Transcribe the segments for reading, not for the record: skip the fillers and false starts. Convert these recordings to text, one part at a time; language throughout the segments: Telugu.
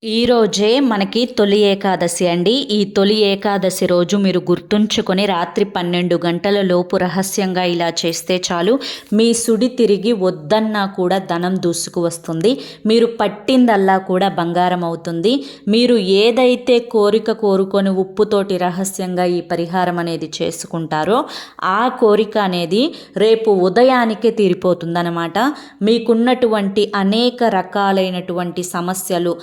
ఈరోజే మనకి తొలి ఏకాదశి అండి. ఈ తొలి ఏకాదశి రోజు మీరు గుర్తుంచుకొని రాత్రి 12 గంటల లోపు రహస్యంగా ఇలా చేస్తే చాలు, మీ సుడి తిరిగి వద్దన్నా కూడా ధనం దూసుకు వస్తుంది. మీరు పట్టిందల్లా కూడా బంగారం అవుతుంది. మీరు ఏదైతే కోరిక కోరుకొని ఉప్పుతోటి రహస్యంగా ఈ పరిహారం అనేది చేసుకుంటారో ఆ కోరిక అనేది రేపు ఉదయానికే తీరిపోతుందన్నమాట. మీకున్నటువంటి అనేక రకాలైనటువంటి సమస్యలు,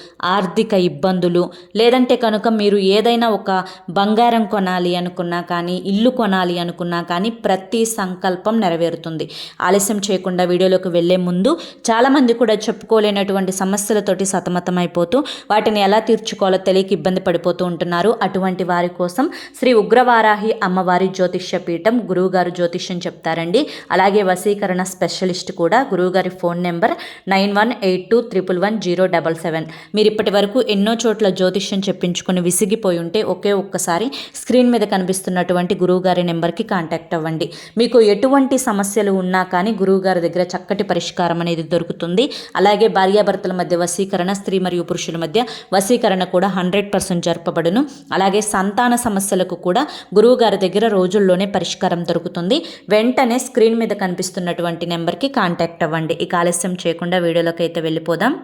ఆర్థిక ఇబ్బందులు, లేదంటే కనుక మీరు ఏదైనా ఒక బంగారం కొనాలి అనుకున్నా కానీ, ఇల్లు కొనాలి అనుకున్నా కానీ ప్రతి సంకల్పం నెరవేరుతుంది. ఆలస్యం చేయకుండా వీడియోలోకి వెళ్ళే ముందు చాలామంది కూడా చెప్పుకోలేనటువంటి సమస్యలతోటి సతమతమైపోతూ వాటిని ఎలా తీర్చుకోవాలో తెలియక ఇబ్బంది పడిపోతూ ఉంటున్నారు. అటువంటి వారి కోసం శ్రీ ఉగ్రవారాహి అమ్మవారి జ్యోతిష్య పీఠం గురువుగారు జ్యోతిష్యం చెప్తారండి. అలాగే వశీకరణ స్పెషలిస్ట్ కూడా. గురువుగారి ఫోన్ నెంబర్ 9182111077. మీరు ఇప్పటి వరకు ఎన్నో చోట్ల జ్యోతిష్యం చెప్పించుకొని విసిగిపోయి ఉంటే ఒక్కసారి స్క్రీన్ మీద కనిపిస్తున్నటువంటి గురువుగారి నెంబర్కి కాంటాక్ట్ అవ్వండి. మీకు ఎటువంటి సమస్యలు ఉన్నా కానీ గురువుగారి దగ్గర చక్కటి పరిష్కారం అనేది దొరుకుతుంది. అలాగే భార్యాభర్తల మధ్య వశీకరణ, స్త్రీ మరియు పురుషుల మధ్య వశీకరణ కూడా 100% జరపబడును. అలాగే సంతాన సమస్యలకు కూడా గురువుగారి దగ్గర రోజుల్లోనే పరిష్కారం దొరుకుతుంది. వెంటనే స్క్రీన్ మీద కనిపిస్తున్నటువంటి నెంబర్కి కాంటాక్ట్ అవ్వండి. ఇక ఆలస్యం చేయకుండా వీడియోలోకి అయితే వెళ్ళిపోదాం.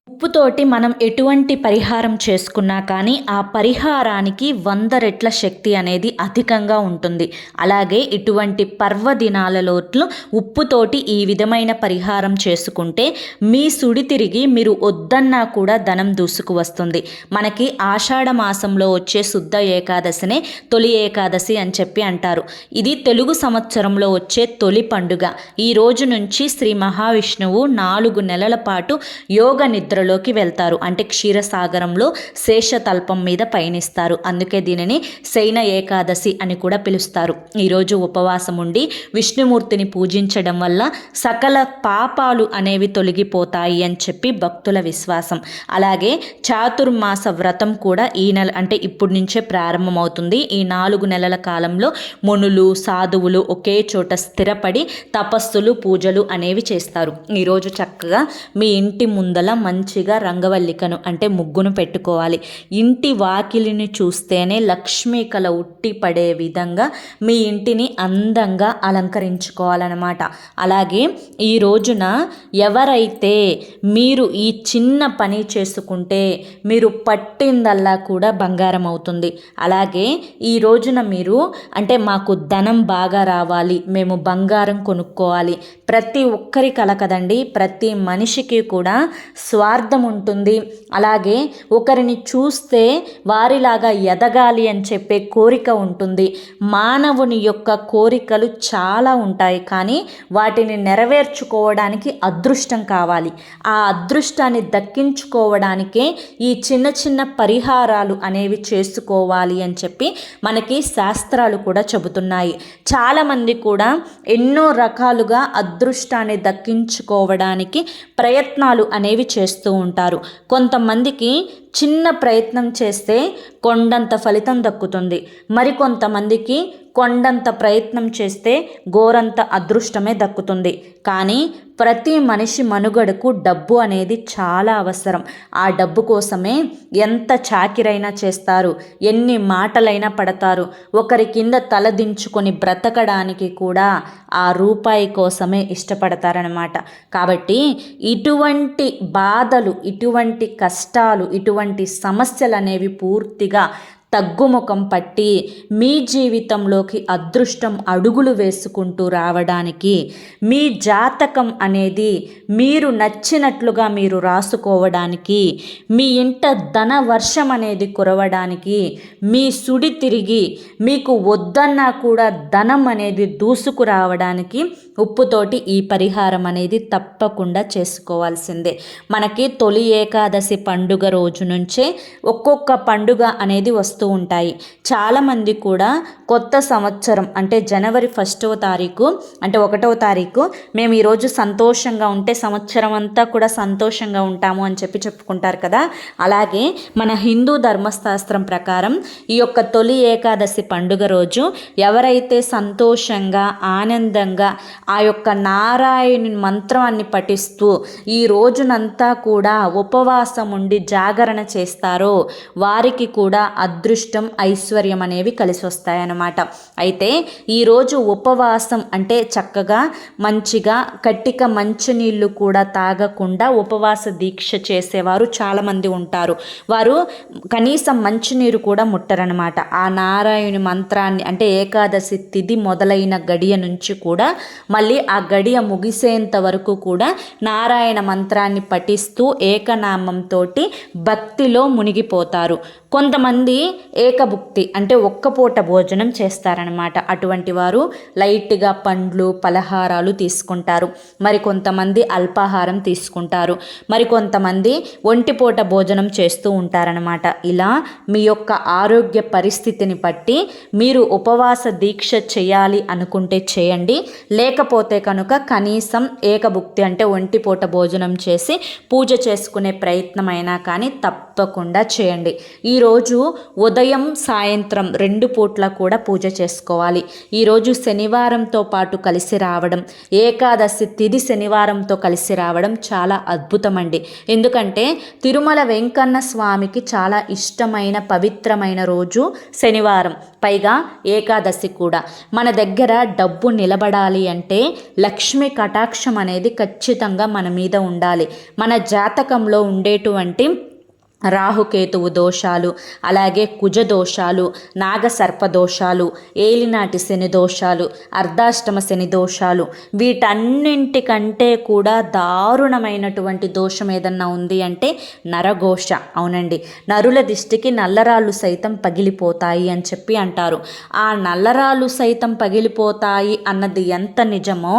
ఉప్పుతోటి మనం ఎటువంటి పరిహారం చేసుకున్నా కానీ ఆ పరిహారానికి 100 రెట్ల శక్తి అనేది అధికంగా ఉంటుంది. అలాగే ఇటువంటి పర్వదినాలలో ఉప్పుతోటి ఈ విధమైన పరిహారం చేసుకుంటే మీ సుడి తిరిగి మీరు వద్దన్నా కూడా ధనం దూసుకు వస్తుంది. మనకి ఆషాఢ మాసంలో వచ్చే శుద్ధ ఏకాదశినే తొలి ఏకాదశి అని చెప్పి అంటారు. ఇది తెలుగు సంవత్సరంలో వచ్చే తొలి పండుగ. ఈ రోజు నుంచి శ్రీ మహావిష్ణువు 4 నెలల పాటు యోగ నిద్రలోకి వెళ్తారు. అంటే క్షీరసాగరంలో శేషతల్పం మీద పయనిస్తారు. అందుకే దీనిని శయన ఏకాదశి అని కూడా పిలుస్తారు. ఈరోజు ఉపవాసం ఉండి విష్ణుమూర్తిని పూజించడం వల్ల సకల పాపాలు అనేవి తొలగిపోతాయి అని చెప్పి భక్తుల విశ్వాసం. అలాగే చాతుర్మాస వ్రతం కూడా ఈ నెల అంటే ఇప్పటి నుంచే ప్రారంభమవుతుంది. ఈ 4 నెలల కాలంలో మునులు, సాధువులు ఒకే చోట స్థిరపడి తపస్సులు, పూజలు అనేవి చేస్తారు. ఈరోజు చక్కగా మీ ఇంటి ముందల మంచిగా రంగవల్లికను అంటే ముగ్గును పెట్టుకోవాలి. ఇంటి వాకిలిని చూస్తేనే లక్ష్మీ కళ ఉట్టి పడే విధంగా మీ ఇంటిని అందంగా అలంకరించుకోవాలన్నమాట. అలాగే ఈ రోజున ఎవరైతే మీరు ఈ చిన్న పని చేసుకుంటే మీరు పట్టిందల్లా కూడా బంగారం అవుతుంది. అలాగే ఈ రోజున మీరు అంటే మాకు ధనం బాగా రావాలి, మేము బంగారం కొనుక్కోవాలి, ప్రతి ఒక్కరి కల కదండి. ప్రతి మనిషికి కూడా స్వార్థం ఉంటుంది. అలాగే ఒకరిని చూస్తే వారిలాగా ఎదగాలి అని చెప్పే కోరిక ఉంటుంది. మానవుని యొక్క కోరికలు చాలా ఉంటాయి, కానీ వాటిని నెరవేర్చుకోవడానికి అదృష్టం కావాలి. ఆ అదృష్టాన్ని దక్కించుకోవడానికే ఈ చిన్న చిన్న పరిహారాలు అనేవి చేసుకోవాలి అని చెప్పి మనకి శాస్త్రాలు కూడా చెబుతున్నాయి. చాలామంది కూడా ఎన్నో రకాలుగా అదృష్టాన్ని దక్కించుకోవడానికి ప్రయత్నాలు అనేవి చేస్తూ ఉంటారు. కొంతమందికి చిన్న ప్రయత్నం చేస్తే కొండంత ఫలితం దక్కుతుంది. మరికొంతమందికి కొండంత ప్రయత్నం చేస్తే గోరంత అదృష్టమే దక్కుతుంది. కానీ ప్రతి మనిషి మనుగడకు డబ్బు అనేది చాలా అవసరం. ఆ డబ్బు కోసమే ఎంత చాకిరైనా చేస్తారు, ఎన్ని మాటలైనా పడతారు. ఒకరి కింద తలదించుకొని బ్రతకడానికి కూడా ఆ రూపాయి కోసమే ఇష్టపడతారనమాట. కాబట్టి ఇటువంటి బాధలు, ఇటువంటి కష్టాలు, ఇటువంటి సమస్యలు అనేవి పూర్తిగా తగ్గుముఖం పట్టి మీ జీవితంలోకి అదృష్టం అడుగులు వేసుకుంటూ రావడానికి, మీ జాతకం అనేది మీరు నచ్చినట్లుగా మీరు రాసుకోవడానికి, మీ ఇంట ధన వర్షం అనేది కురవడానికి, మీ సుడి తిరిగి మీకు వద్దన్నా కూడా ధనం అనేది దూసుకురావడానికి ఉప్పుతోటి ఈ పరిహారం అనేది తప్పకుండా చేసుకోవాల్సిందే. మనకి తొలి ఏకాదశి పండుగ రోజు నుంచే ఒక్కొక్క పండుగ అనేది వస్తుంది. వస్తూ ఉంటాయి. చాలామంది కూడా కొత్త సంవత్సరం అంటే జనవరి 1వ తారీఖు అంటే 1వ తారీఖు మేము ఈరోజు సంతోషంగా ఉంటే సంవత్సరం అంతా కూడా సంతోషంగా ఉంటాము అని చెప్పుకుంటారు కదా. అలాగే మన హిందూ ధర్మశాస్త్రం ప్రకారం ఈ యొక్క తొలి ఏకాదశి పండుగ రోజు ఎవరైతే సంతోషంగా ఆనందంగా ఆ యొక్క నారాయణుని మంత్రాన్ని పఠిస్తూ ఈ రోజునంతా కూడా ఉపవాసం ఉండి జాగరణ చేస్తారో వారికి కూడా అదృష్టం ఐశ్వర్యం అనేవి కలిసి వస్తాయన్నమాట. అయితే ఈరోజు ఉపవాసం అంటే చక్కగా మంచిగా కట్టిక మంచినీళ్ళు కూడా తాగకుండా ఉపవాస దీక్ష చేసేవారు చాలామంది ఉంటారు. వారు కనీసం మంచినీరు కూడా ముట్టరనమాట. ఆ నారాయణుని మంత్రాన్ని అంటే ఏకాదశి తిథి మొదలైన గడియ నుంచి కూడా మళ్ళీ ఆ గడియ ముగిసేంత వరకు కూడా నారాయణ మంత్రాన్ని పఠిస్తూ ఏకనామంతో భక్తిలో మునిగిపోతారు. కొంతమంది ఏకభుక్తి అంటే ఒక్క పూట భోజనం చేస్తారనమాట. అటువంటి వారు లైట్గా పండ్లు పలహారాలు తీసుకుంటారు. మరి కొంతమంది అల్పాహారం తీసుకుంటారు. మరి కొంతమంది ఒంటిపూట భోజనం చేస్తూ ఉంటారనమాట. ఇలా మీ యొక్క ఆరోగ్య పరిస్థితిని బట్టి మీరు ఉపవాస దీక్ష చేయాలి అనుకుంటే చేయండి. లేకపోతే కనుక కనీసం ఏకభుక్తి అంటే ఒంటిపూట భోజనం చేసి పూజ చేసుకునే ప్రయత్నమైనా కానీ తప్పకుండా చేయండి. ఈరోజు ఉదయం సాయంత్రం 2 పూట్ల కూడా పూజ చేసుకోవాలి. ఈరోజు శనివారంతో పాటు కలిసి రావడం, ఏకాదశి తిథి శనివారంతో కలిసి రావడం చాలా అద్భుతమండి. ఎందుకంటే తిరుమల వెంకన్న స్వామికి చాలా ఇష్టమైన పవిత్రమైన రోజు శనివారం, పైగా ఏకాదశి కూడా. మన దగ్గర డబ్బు నిలబడాలి అంటే లక్ష్మీ కటాక్షం అనేది ఖచ్చితంగా మన మీద ఉండాలి. మన జాతకంలో ఉండేటువంటి రాహుకేతువు దోషాలు, అలాగే కుజ దోషాలు, నాగసర్ప దోషాలు, ఏలినాటి శని దోషాలు, అర్ధాష్టమ శని దోషాలు, వీటన్నింటికంటే కూడా దారుణమైనటువంటి దోషం ఏదన్నా ఉంది అంటే నరఘోష. అవునండి, నరుల దిష్టికి నల్లరాళ్ళు సైతం పగిలిపోతాయి అని చెప్పి అంటారు. ఆ నల్లరాళ్ళు సైతం పగిలిపోతాయి అన్నది ఎంత నిజమో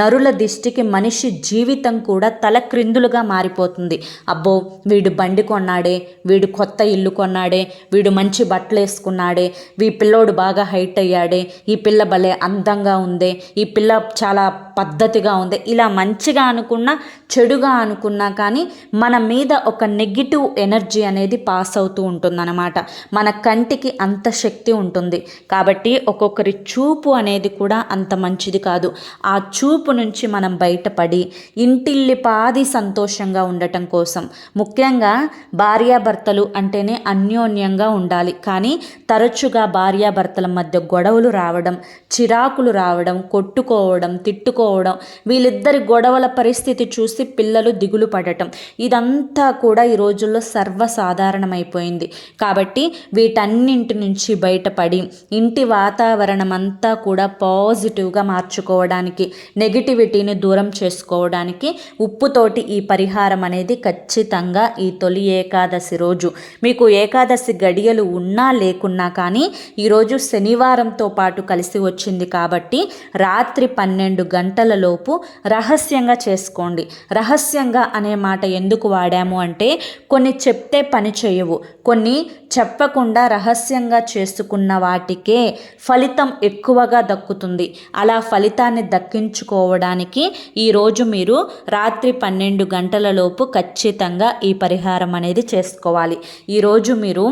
నరుల దిష్టికి మనిషి జీవితం కూడా తలక్రిందులుగా మారిపోతుంది. అబ్బో వీడు బండి కొన్నాడే, వీడు కొత్త ఇల్లు కొన్నాడే, వీడు మంచి బట్టలు వేసుకున్నాడే, ఈ పిల్లోడు బాగా హైట్ అయ్యాడే, ఈ పిల్ల భలే అందంగా ఉందే, ఈ పిల్ల చాలా పద్ధతిగా ఉంది, ఇలా మంచిగా అనుకున్నా చెడుగా అనుకున్నా కానీ మన మీద ఒక నెగిటివ్ ఎనర్జీ అనేది పాస్ అవుతూ ఉంటుందన్నమాట. మన కంటికి అంత శక్తి ఉంటుంది. కాబట్టి ఒక్కొక్కరి చూపు అనేది కూడా అంత మంచిది కాదు. ఆ చూపు నుంచి మనం బయటపడి ఇంటిల్లిపాది సంతోషంగా ఉండటం కోసం, ముఖ్యంగా భార్యాభర్తలు అంటేనే అన్యోన్యంగా ఉండాలి. కానీ తరచుగా భార్యాభర్తల మధ్య గొడవలు రావడం, చిరాకులు రావడం, కొట్టుకోవడం, తిట్టుకోవడం, వీళ్ళిద్దరి గొడవల పరిస్థితి చూసి పిల్లలు దిగులు పడటం, ఇదంతా కూడా ఈ రోజుల్లో సర్వసాధారణమైపోయింది. కాబట్టి వీటన్నింటి నుంచి బయటపడి ఇంటి వాతావరణం అంతా కూడా పాజిటివ్గా మార్చుకోవడానికి, నెగిటివిటీని దూరం చేసుకోవడానికి ఉప్పుతోటి ఈ పరిహారం అనేది ఖచ్చితంగా ఈ తొలి ఏకాదశి రోజు మీకు ఏకాదశి గడియలు ఉన్నా లేకున్నా కానీ ఈరోజు శనివారంతో పాటు కలిసి వచ్చింది కాబట్టి రాత్రి 12 గంటల లోపు రహస్యంగా చేసుకోండి. రహస్యంగా అనే మాట ఎందుకు వాడాము అంటే కొన్ని చెప్తే పని చేయవు, కొన్ని చెప్పకుండా రహస్యంగా చేసుకున్న వాటికే ఫలితం ఎక్కువగా దక్కుతుంది. అలా ఫలితాన్ని దక్కించుకోవడానికి ఈరోజు మీరు రాత్రి 12 గంటల లోపు ఖచ్చితంగా ఈ పరిహారం అనేది చేసుకోవాలి. ఈరోజు మీరు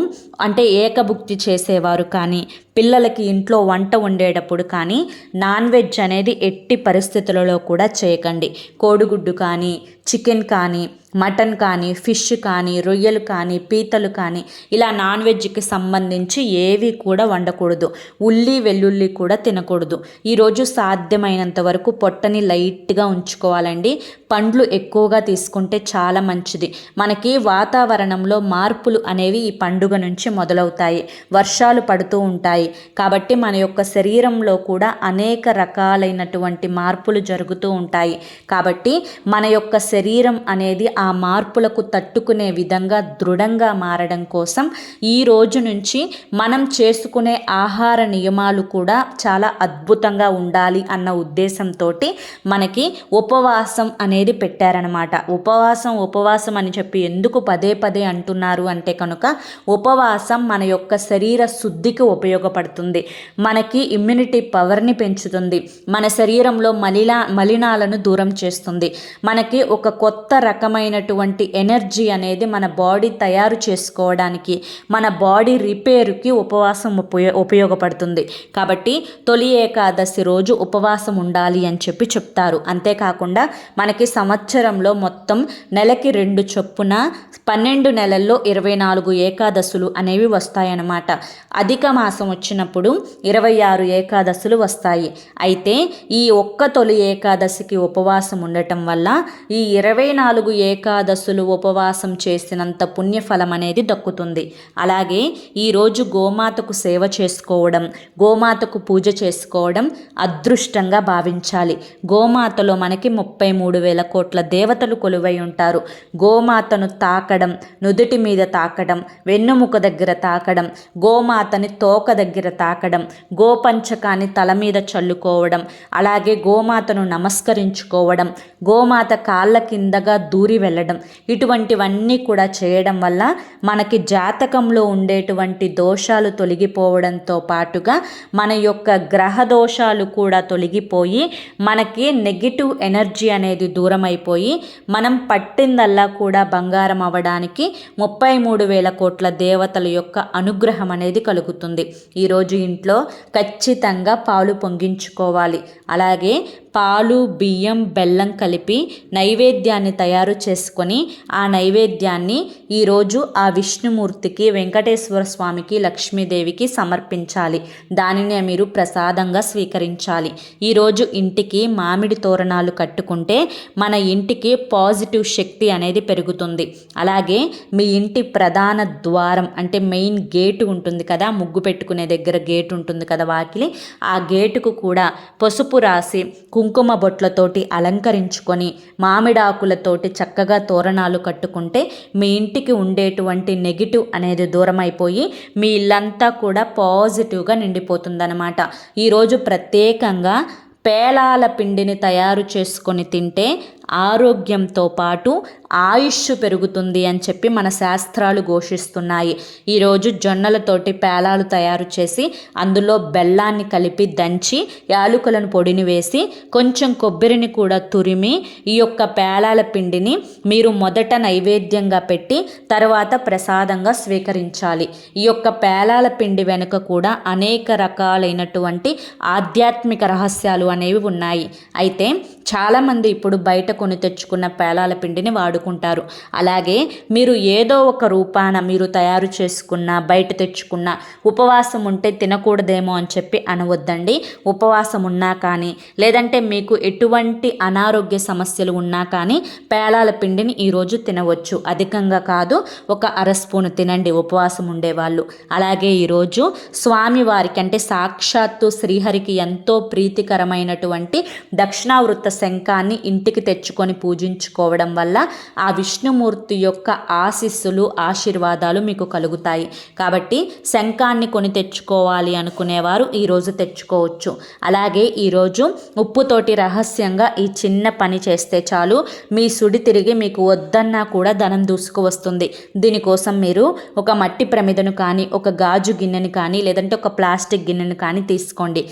అంటే ఏకభుక్తి చేసేవారు కానీ, పిల్లలకి ఇంట్లో వంట వండేటప్పుడు కానీ నాన్ వెజ్ అనేది ఎట్టి పరిస్థితులలో కూడా చేయకండి. కోడిగుడ్డు కానీ, చికెన్ కానీ, మటన్ కానీ, ఫిష్ కానీ, రొయ్యలు కానీ, పీతలు కానీ ఇలా నాన్ వెజ్కి సంబంధించి ఏవి కూడా వండకూడదు. ఉల్లి వెల్లుల్లి కూడా తినకూడదు. ఈరోజు సాధ్యమైనంత వరకు పొట్టని లైట్గా ఉంచుకోవాలండి. పండ్లు ఎక్కువగా తీసుకుంటే చాలా మంచిది. మనకి వాతావరణంలో మార్పులు అనేవి ఈ పండుగ నుంచి మొదలవుతాయి. వర్షాలు పడుతూ ఉంటాయి కాబట్టి మన యొక్క శరీరంలో కూడా అనేక రకాలైనటువంటి మార్పులు జరుగుతూ ఉంటాయి. కాబట్టి మన యొక్క శరీరం అనేది ఆ మార్పులకు తట్టుకునే విధంగా దృఢంగా మారడం కోసం ఈ రోజు నుంచి మనం చేసుకునే ఆహార నియమాలు కూడా చాలా అద్భుతంగా ఉండాలి అన్న ఉద్దేశంతో మనకి ఉపవాసం అనేది పెట్టారనమాట. ఉపవాసం అని చెప్పి ఎందుకు పదే పదే అంటున్నారు అంటే కనుక ఉపవాసం మన యొక్క శరీర శుద్ధికి ఉపయోగపడుతుంది, మనకి ఇమ్యూనిటీ పవర్ని పెంచుతుంది, మన శరీరంలో మలినాలను దూరం చేస్తుంది, మనకి ఒక కొత్త రకమైనటువంటి ఎనర్జీ అనేది మన బాడీ తయారు చేసుకోవడానికి, మన బాడీ రిపేర్కి ఉపవాసం ఉపయోగపడుతుంది. కాబట్టి తొలి ఏకాదశి రోజు ఉపవాసం ఉండాలి అని చెప్పి చెప్తారు. అంతేకాకుండా మనకి సంవత్సరంలో మొత్తం నెలకి 2 చొప్పున 12 నెలల్లో 24 ఏకాదశులు అనేవి వస్తాయన్నమాట. అధిక మాసం వచ్చినప్పుడు 26 ఏకాదశులు వస్తాయి. అయితే ఈ ఒక్క తొలి ఏకాదశికి ఉపవాసం ఉండటం వల్ల ఈ 24 ఏకాదశులు ఉపవాసం చేసినంత పుణ్యఫలం అనేది దక్కుతుంది. అలాగే ఈరోజు గోమాతకు సేవ చేసుకోవడం, గోమాతకు పూజ చేసుకోవడం అదృష్టంగా భావించాలి. గోమాతలో మనకి 33,000 కోట్ల దేవతలు కొలువై ఉంటారు. గోమాతను తాకడం, నుదుటి మీద తాకడం, వెన్నుముక దగ్గర తాకడం, గోమాతని తోక దగ్గర తాకడం, గోపంచకాన్ని తల మీద చల్లుకోవడం, అలాగే గోమాతను నమస్కరించుకోవడం, గోమాత కాళ్ళ కిందగా దూరి వెళ్ళడం, ఇటువంటివన్నీ కూడా చేయడం వల్ల మనకి జాతకంలో ఉండేటువంటి దోషాలు తొలగిపోవడంతో పాటుగా మన యొక్క గ్రహ దోషాలు కూడా తొలగిపోయి మనకి నెగిటివ్ ఎనర్జీ అనేది దూరం అయిపోయి మనం పట్టిందల్లా కూడా బంగారం అవ్వడానికి 33,000 కోట్ల దేవతల యొక్క అనుగ్రహం అనేది కలుగుతుంది. ఈరోజు ఇంట్లో ఖచ్చితంగా పాలు పొంగించుకోవాలి. అలాగే పాలు, బియ్యం, బెల్లం కలిపి నైవేద్యాన్ని తయారు చేసుకొని ఆ నైవేద్యాన్ని ఈరోజు ఆ విష్ణుమూర్తికి, వెంకటేశ్వర స్వామికి, లక్ష్మీదేవికి సమర్పించాలి. దానినే మీరు ప్రసాదంగా స్వీకరించాలి. ఈరోజు ఇంటికి మామిడి తోరణాలు కట్టుకుంటే మన ఇంటికి పాజిటివ్ శక్తి అనేది పెరుగుతుంది. అలాగే మీ ఇంటి ప్రధాన ద్వారం అంటే మెయిన్ గేటు ఉంటుంది కదా, ముగ్గు పెట్టుకునే దగ్గర గేటు ఉంటుంది కదా వాకిలి, ఆ గేటుకు కూడా పసుపు రాసి కుంకుమ బొట్లతోటి అలంకరించుకొని మామిడాకులతోటి చక్కగా తోరణాలు కట్టుకుంటే మీ ఇంటికి ఉండేటువంటి నెగిటివ్ అనేది దూరం అయిపోయి మీ ఇల్లంతా కూడా పాజిటివ్గా నిండిపోతుందన్నమాట. ఈరోజు ప్రత్యేకంగా పేలాల పిండిని తయారు చేసుకొని తింటే ఆరోగ్యంతో పాటు ఆయుష్ పెరుగుతుంది అని చెప్పి మన శాస్త్రాలు ఘోషిస్తున్నాయి. ఈరోజు జొన్నలతోటి పేలాలు తయారు చేసి అందులో బెల్లాన్ని కలిపి దంచి యాలుకలను పొడిని వేసి కొంచెం కొబ్బరిని కూడా తురిమి ఈ యొక్క పేలాల పిండిని మీరు మొదట నైవేద్యంగా పెట్టి తర్వాత ప్రసాదంగా స్వీకరించాలి. ఈ యొక్క పేలాల పిండి వెనుక కూడా అనేక రకాలైనటువంటి ఆధ్యాత్మిక రహస్యాలు అనేవి ఉన్నాయి. అయితే చాలామంది ఇప్పుడు బయట కొని తెచ్చుకున్న పేలాల పిండిని వాడుకుంటారు. అలాగే మీరు ఏదో ఒక రూపాన మీరు తయారు చేసుకున్న, బయట తెచ్చుకున్న, ఉపవాసం ఉంటే తినకూడదేమో అని చెప్పి అనవద్దండి. ఉపవాసం ఉన్నా కానీ లేదంటే మీకు ఎటువంటి అనారోగ్య సమస్యలు ఉన్నా కానీ పేలాల పిండిని ఈరోజు తినవచ్చు. అధికంగా కాదు, ఒక అర స్పూను తినండి ఉపవాసం ఉండేవాళ్ళు. అలాగే ఈరోజు స్వామివారికి అంటే సాక్షాత్తు శ్రీహరికి ఎంతో ప్రీతికరమైనటువంటి దక్షిణావృత శంఖాన్ని ఇంటికి తెచ్చుకొని పూజించుకోవడం వల్ల ఆ విష్ణుమూర్తి యొక్క ఆశీస్సులు, ఆశీర్వాదాలు మీకు కలుగుతాయి. కాబట్టి శంఖాన్ని కొని తెచ్చుకోవాలి అనుకునేవారు ఈరోజు తెచ్చుకోవచ్చు. అలాగే ఈరోజు ఉప్పుతోటి రహస్యంగా ఈ చిన్న పని చేస్తే చాలు, మీ సుడి తిరిగి మీకు వద్దన్నా కూడా ధనం దూసుకు వస్తుంది. దీనికోసం మీరు ఒక మట్టి ప్రమిదను కానీ, ఒక గాజు గిన్నెని కానీ, లేదంటే ఒక ప్లాస్టిక్ గిన్నెను కానీ తీసుకోండి.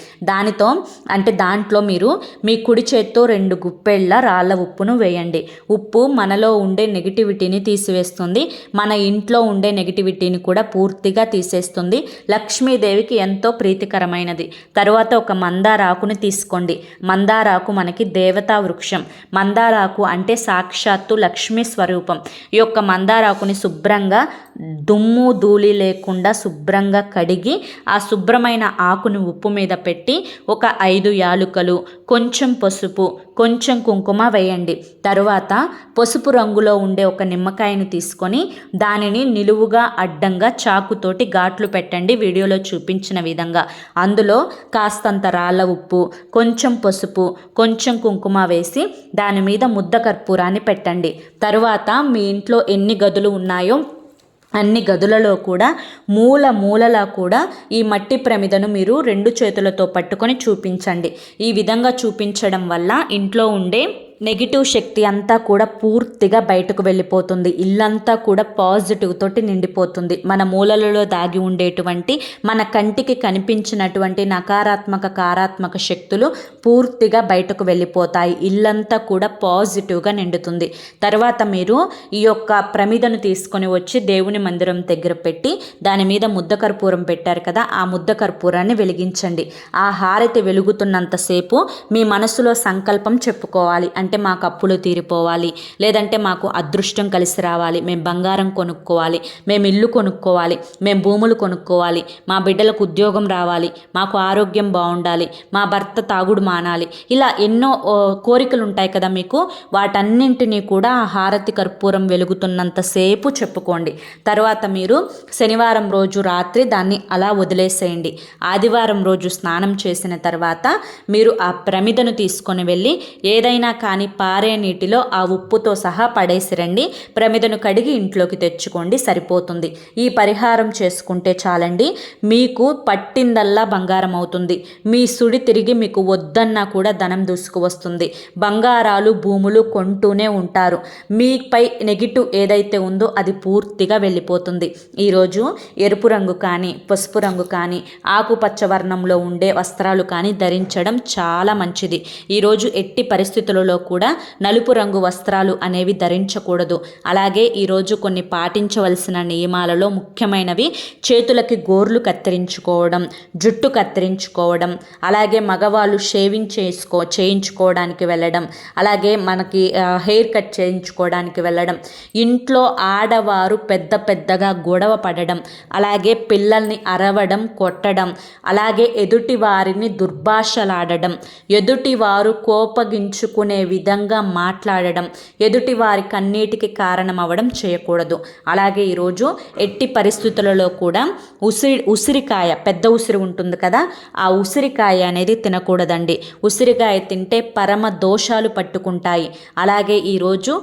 దాంట్లో మీరు మీ కుడి చేత్తో 2 గుప్పెళ్ళ రాళ్ళ ఉప్పును వేయండి. ఉప్పు మనలో ఉండే నెగిటివిటీని తీసివేస్తుంది, మన ఇంట్లో ఉండే నెగిటివిటీని కూడా పూర్తిగా తీసేస్తుంది. లక్ష్మీదేవికి ఎంతో ప్రీతికరమైనది. తరువాత ఒక మందారాకుని తీసుకోండి. మందారాకు మనకి దేవతా వృక్షం. మందారాకు అంటే సాక్షాత్తు లక్ష్మీ స్వరూపం. ఈ యొక్క మందారాకుని శుభ్రంగా దుమ్ము ధూళి లేకుండా శుభ్రంగా కడిగి ఆ శుభ్రమైన ఆకుని ఉప్పు మీద పెట్టి ఒక 5 యాలుకలు, కొంచెం పసుపు, కొంచెం కుంకుమ వేయండి. తరువాత పసుపు రంగులో ఉండే ఒక నిమ్మకాయని తీసుకొని దానిని నిలువుగా అడ్డంగా చాకుతోటి ఘాట్లు పెట్టండి వీడియోలో చూపించిన విధంగా. అందులో కాస్తంత రాళ్ళ ఉప్పు, కొంచెం పసుపు, కొంచెం కుంకుమ వేసి దాని మీద ముద్ద కర్పూరాన్ని పెట్టండి. తరువాత మీ ఇంట్లో ఎన్ని గదులు ఉన్నాయో అన్ని గదులలో కూడా మూలలా కూడా ఈ మట్టి ప్రమిదను మీరు 2 చేతులతో పట్టుకొని చూపించండి. ఈ విధంగా చూపించడం వల్ల ఇంట్లో ఉండే నెగిటివ్ శక్తి అంతా కూడా పూర్తిగా బయటకు వెళ్ళిపోతుంది. ఇల్లంతా కూడా పాజిటివ్ తోటి నిండిపోతుంది. మన మూలలలో దాగి ఉండేటువంటి మన కంటికి కనిపించినటువంటి నకారాత్మక కారాత్మక శక్తులు పూర్తిగా బయటకు వెళ్ళిపోతాయి. ఇల్లంతా కూడా పాజిటివ్గా నిండుతుంది. తర్వాత మీరు ఈ యొక్క ప్రమిదను తీసుకొని వచ్చి దేవుని మందిరం దగ్గర పెట్టి దాని మీద ముద్ద కర్పూరం పెట్టారు కదా, ఆ ముద్ద కర్పూరాన్ని వెలిగించండి. ఆ హారతి వెలుగుతున్నంతసేపు మీ మనసులో సంకల్పం చెప్పుకోవాలి. అంటే మాకు అప్పులు తీరిపోవాలి, లేదంటే మాకు అదృష్టం కలిసి రావాలి, మేము బంగారం కొనుక్కోవాలి, మేము ఇల్లు కొనుక్కోవాలి, మేము భూములు కొనుక్కోవాలి, మా బిడ్డలకు ఉద్యోగం రావాలి, మాకు ఆరోగ్యం బాగుండాలి, మా భర్త తాగుడు మానాలి, ఇలా ఎన్నో కోరికలు ఉంటాయి కదా మీకు. వాటన్నింటినీ కూడా ఆ హారతి కర్పూరం వెలుగుతున్నంతసేపు చెప్పుకోండి. తర్వాత మీరు శనివారం రోజు రాత్రి దాన్ని అలా వదిలేసేయండి. ఆదివారం రోజు స్నానం చేసిన తర్వాత మీరు ఆ ప్రమిదను తీసుకొని వెళ్ళి ఏదైనా కానీ పారే నీటిలో ఆ ఉప్పుతో సహా పడేసిరండి. ప్రమిదను కడిగి ఇంట్లోకి తెచ్చుకోండి, సరిపోతుంది. ఈ పరిహారం చేసుకుంటే చాలండి. మీకు పట్టిందల్లా బంగారం అవుతుంది. మీ సుడి తిరిగి మీకు వద్దన్నా కూడా ధనం దూసుకు వస్తుంది. బంగారాలు భూములు కొంటూనే ఉంటారు. మీపై నెగిటివ్ ఏదైతే ఉందో అది పూర్తిగా వెళ్ళిపోతుంది. ఈరోజు ఎరుపు రంగు కానీ పసుపు రంగు కానీ ఆకుపచ్చ వర్ణంలో ఉండే వస్త్రాలు కానీ ధరించడం చాలా మంచిది. ఈరోజు ఎట్టి పరిస్థితులలో కూడా నలుపు రంగు వస్త్రాలు అనేవి ధరించకూడదు. అలాగే ఈరోజు కొన్ని పాటించవలసిన నియమాలలో ముఖ్యమైనవి చేతులకి గోర్లు కత్తిరించుకోవడం, జుట్టు కత్తిరించుకోవడం, అలాగే మగవాళ్ళు షేవింగ్ చేయించుకోవడానికి వెళ్ళడం, అలాగే మనకి హెయిర్ కట్ చేయించుకోవడానికి వెళ్ళడం, ఇంట్లో ఆడవారు పెద్దగా గొడవ పడడం, అలాగే పిల్లల్ని అరవడం కొట్టడం, అలాగే ఎదుటి వారిని దుర్భాషలాడడం, ఎదుటివారు కోపగించుకునే విధంగా మాట్లాడడం, ఎదుటి వారి కన్నీటికి కారణం అవ్వడం చేయకూడదు. అలాగే ఈరోజు ఎట్టి పరిస్థితులలో కూడా ఉసిరికాయ, పెద్ద ఉసిరి ఉంటుంది కదా, ఆ ఉసిరికాయ అనేది తినకూడదండి. ఉసిరికాయ తింటే పరమ దోషాలు పట్టుకుంటాయి. అలాగే ఈరోజు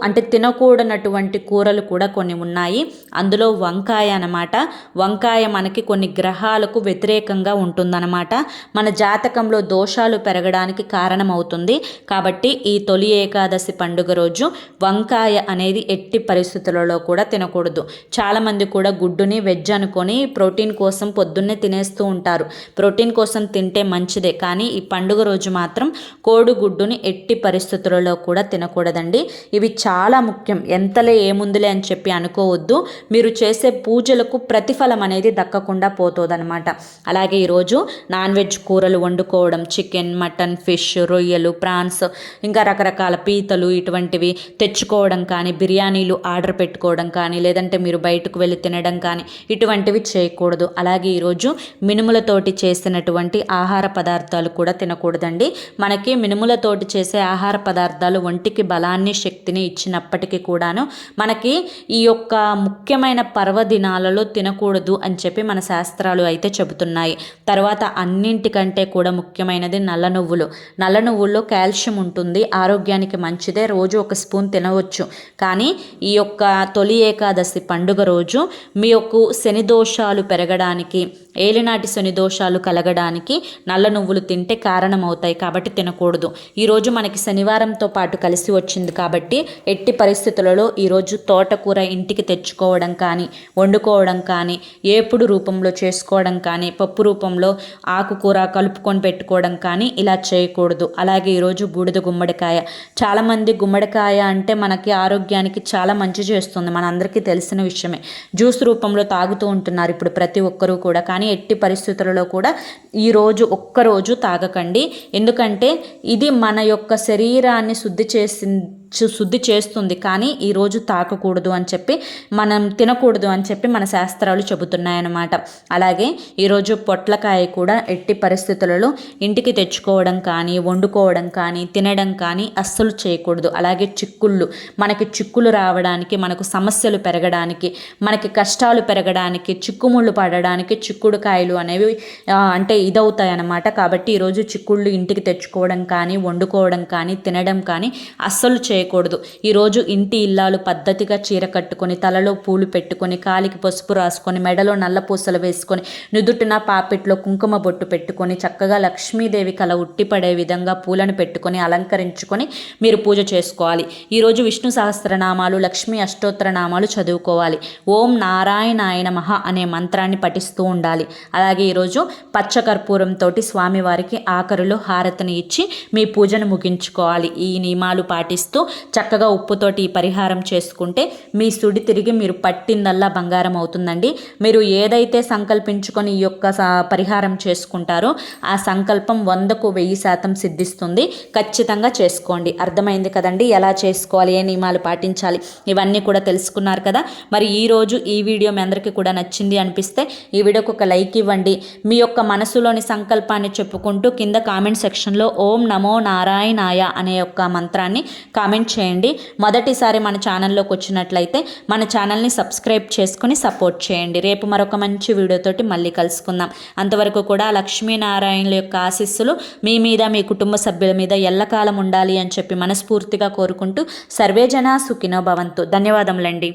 అంటే తినకూడనటువంటి కూరలు కూడా కొన్ని ఉన్నాయి. అందులో వంకాయ అన్నమాట. వంకాయ మనకి కొన్ని గ్రహాలకు వ్యతిరేకంగా ఉంటుందన్నమాట. మన జాతకంలో దోషాలు పెరగడానికి కారణమవుతుంది. కాబట్టి ఈ తొలి ఏకాదశి పండుగ రోజు వంకాయ అనేది ఎట్టి పరిస్థితులలో కూడా తినకూడదు. చాలామంది కూడా గుడ్డుని వెజ్ అనుకొని ప్రోటీన్ కోసం పొద్దున్నే తినేస్తూ ఉంటారు. ప్రోటీన్ కోసం తింటే మంచిదే, కానీ ఈ పండుగ రోజు మాత్రం కోడిగుడ్డుని ఎట్టి పరిస్థితులలో కూడా తినకూడదండి. ఇవి చాలా ముఖ్యం. ఎంతలే ఏముందులే అని చెప్పి అనుకోవద్దు. మీరు చేసే పూజలకు ప్రతిఫలం అనేది దక్కకుండా పోతుందన్నమాట. అలాగే ఈరోజు నాన్ వెజ్ కూరలు వండుకోవడం, చికెన్, మటన్, ఫిష్, రొయ్యలు, ప్రాన్స్, ఇంకా రకరకాల పీతలు ఇటువంటివి తెచ్చుకోవడం కానీ, బిర్యానీలు ఆర్డర్ పెట్టుకోవడం కానీ, లేదంటే మీరు బయటకు వెళ్ళి తినడం కానీ ఇటువంటివి చేయకూడదు. అలాగే ఈరోజు మినుములతోటి చేసినటువంటి ఆహార పదార్థాలు కూడా తినకూడదండి. మనకి మినుములతోటి చేసే ఆహార పదార్థాలు ఒంటికి బలాన్ని శక్తిని ఇచ్చినప్పటికీ కూడాను మనకి ఈ యొక్క ముఖ్యమైన పర్వదినాలలో తినకూడదు అని చెప్పి మన శాస్త్రాలు అయితే చెబుతున్నాయి. తర్వాత అన్నింటికంటే కూడా ముఖ్యమైనది నల్ల నువ్వులు. నల్ల నువ్వుల్లో కాల్షియం ఉంటుంది, ఆరోగ్యానికి మంచిదే. రోజు ఒక స్పూన్ తినవచ్చు. కానీ ఈ యొక్క తొలి ఏకాదశి పండుగ రోజు మీ యొక్క శని దోషాలు పెరగడానికి, ఏలినాటి శని దోషాలు కలగడానికి నల్ల నువ్వులు తింటే కారణమవుతాయి. కాబట్టి తినకూడదు. ఈరోజు మనకి శనివారంతో పాటు కలిసి వచ్చింది కాబట్టి ఎట్టి పరిస్థితులలో ఈరోజు తోటకూర ఇంటికి తెచ్చుకోవడం కానీ, వండుకోవడం కానీ, ఏపుడు రూపంలో చేసుకోవడం కానీ, పప్పు రూపంలో ఆకుకూర కలుపుకొని పెట్టుకోవడం కానీ ఇలా చేయకూడదు. అలాగే ఈరోజు బూడిద గుమ్మడికాయ. చాలామంది గుమ్మడికాయ అంటే మనకి ఆరోగ్యానికి చాలా మంచి చేస్తుంది, మనందరికీ తెలిసిన విషయమే. జ్యూస్ రూపంలో తాగుతూ ఉంటున్నారు ఇప్పుడు ప్రతి ఒక్కరూ కూడా. కానీ ఎట్టి పరిస్థితులలో కూడా ఈరోజు ఒక్కరోజు తాగకండి. ఎందుకంటే ఇది మన యొక్క శరీరాన్ని శుద్ధి శుద్ధి చేస్తుంది, కానీ ఈరోజు తాకకూడదు అని చెప్పి, మనం తినకూడదు అని చెప్పి మన శాస్త్రాలు చెబుతున్నాయన్నమాట. అలాగే ఈరోజు పొట్లకాయ కూడా ఎట్టి పరిస్థితులలో ఇంటికి తెచ్చుకోవడం కానీ, వండుకోవడం కానీ, తినడం కానీ అస్సలు చేయకూడదు. అలాగే చిక్కుళ్ళు, మనకి చిక్కులు రావడానికి, మనకు సమస్యలు పెరగడానికి, మనకి కష్టాలు పెరగడానికి, చిక్కుముళ్ళు పడడానికి చిక్కుడుకాయలు అనేవి అంటే ఇదవుతాయి అన్నమాట. కాబట్టి ఈరోజు చిక్కుళ్ళు ఇంటికి తెచ్చుకోవడం కానీ, వండుకోవడం కానీ, తినడం కానీ అస్సలు చేయకూడదు. ఈరోజు ఇంటి ఇల్లాలు పద్ధతిగా చీర కట్టుకొని, తలలో పూలు పెట్టుకొని, కాలికి పసుపు రాసుకొని, మెడలో నల్ల పూసలు వేసుకొని, నుదుటిన పాపిట్లో కుంకుమ బొట్టు పెట్టుకొని, చక్కగా లక్ష్మీదేవి కల ఉట్టిపడే విధంగా పూలను పెట్టుకొని అలంకరించుకొని మీరు పూజ చేసుకోవాలి. ఈరోజు విష్ణు సహస్రనామాలు, లక్ష్మీ అష్టోత్తర నామాలు చదువుకోవాలి. ఓం నారాయణాయ నమః అనే మంత్రాన్ని పఠిస్తూ ఉండాలి. అలాగే ఈరోజు పచ్చకర్పూరంతో స్వామివారికి ఆఖరిలో హారతిని ఇచ్చి మీ పూజను ముగించుకోవాలి. ఈ నియమాలు పాటిస్తూ చక్కగా ఉప్పుతోటి ఈ పరిహారం చేసుకుంటే మీ సుడి తిరిగి మీరు పట్టిందల్లా బంగారం అవుతుందండి. మీరు ఏదైతే సంకల్పించుకొని ఈ యొక్క పరిహారం చేసుకుంటారో ఆ సంకల్పం 100కు 1000% సిద్ధిస్తుంది. ఖచ్చితంగా చేసుకోండి. అర్థమైంది కదండి, ఎలా చేసుకోవాలి, ఏ నియమాలు పాటించాలి, ఇవన్నీ కూడా తెలుసుకున్నారు కదా. మరి ఈరోజు ఈ వీడియో మీ అందరికీ కూడా నచ్చింది అనిపిస్తే ఈ వీడియోకి ఒక లైక్ ఇవ్వండి. మీ యొక్క మనసులోని సంకల్పాన్ని చెప్పుకుంటూ కింద కామెంట్ సెక్షన్లో ఓం నమో నారాయణాయ అనే యొక్క మంత్రాన్ని కామెంట్ చేయండి. మొదటిసారి మన ఛానల్లోకి వచ్చినట్లయితే మన ఛానల్ని సబ్స్క్రైబ్ చేసుకొని సపోర్ట్ చేయండి. రేపు మరొక మంచి వీడియోతోటి మళ్ళీ కలుసుకుందాం. అంతవరకు కూడా లక్ష్మీనారాయణుల యొక్క ఆశీస్సులు మీ మీద, మీ కుటుంబ సభ్యుల మీద ఎల్లకాలం ఉండాలి అని చెప్పి మనస్ఫూర్తిగా కోరుకుంటూ సర్వేజన సుఖినో భవంతు. ధన్యవాదములండి.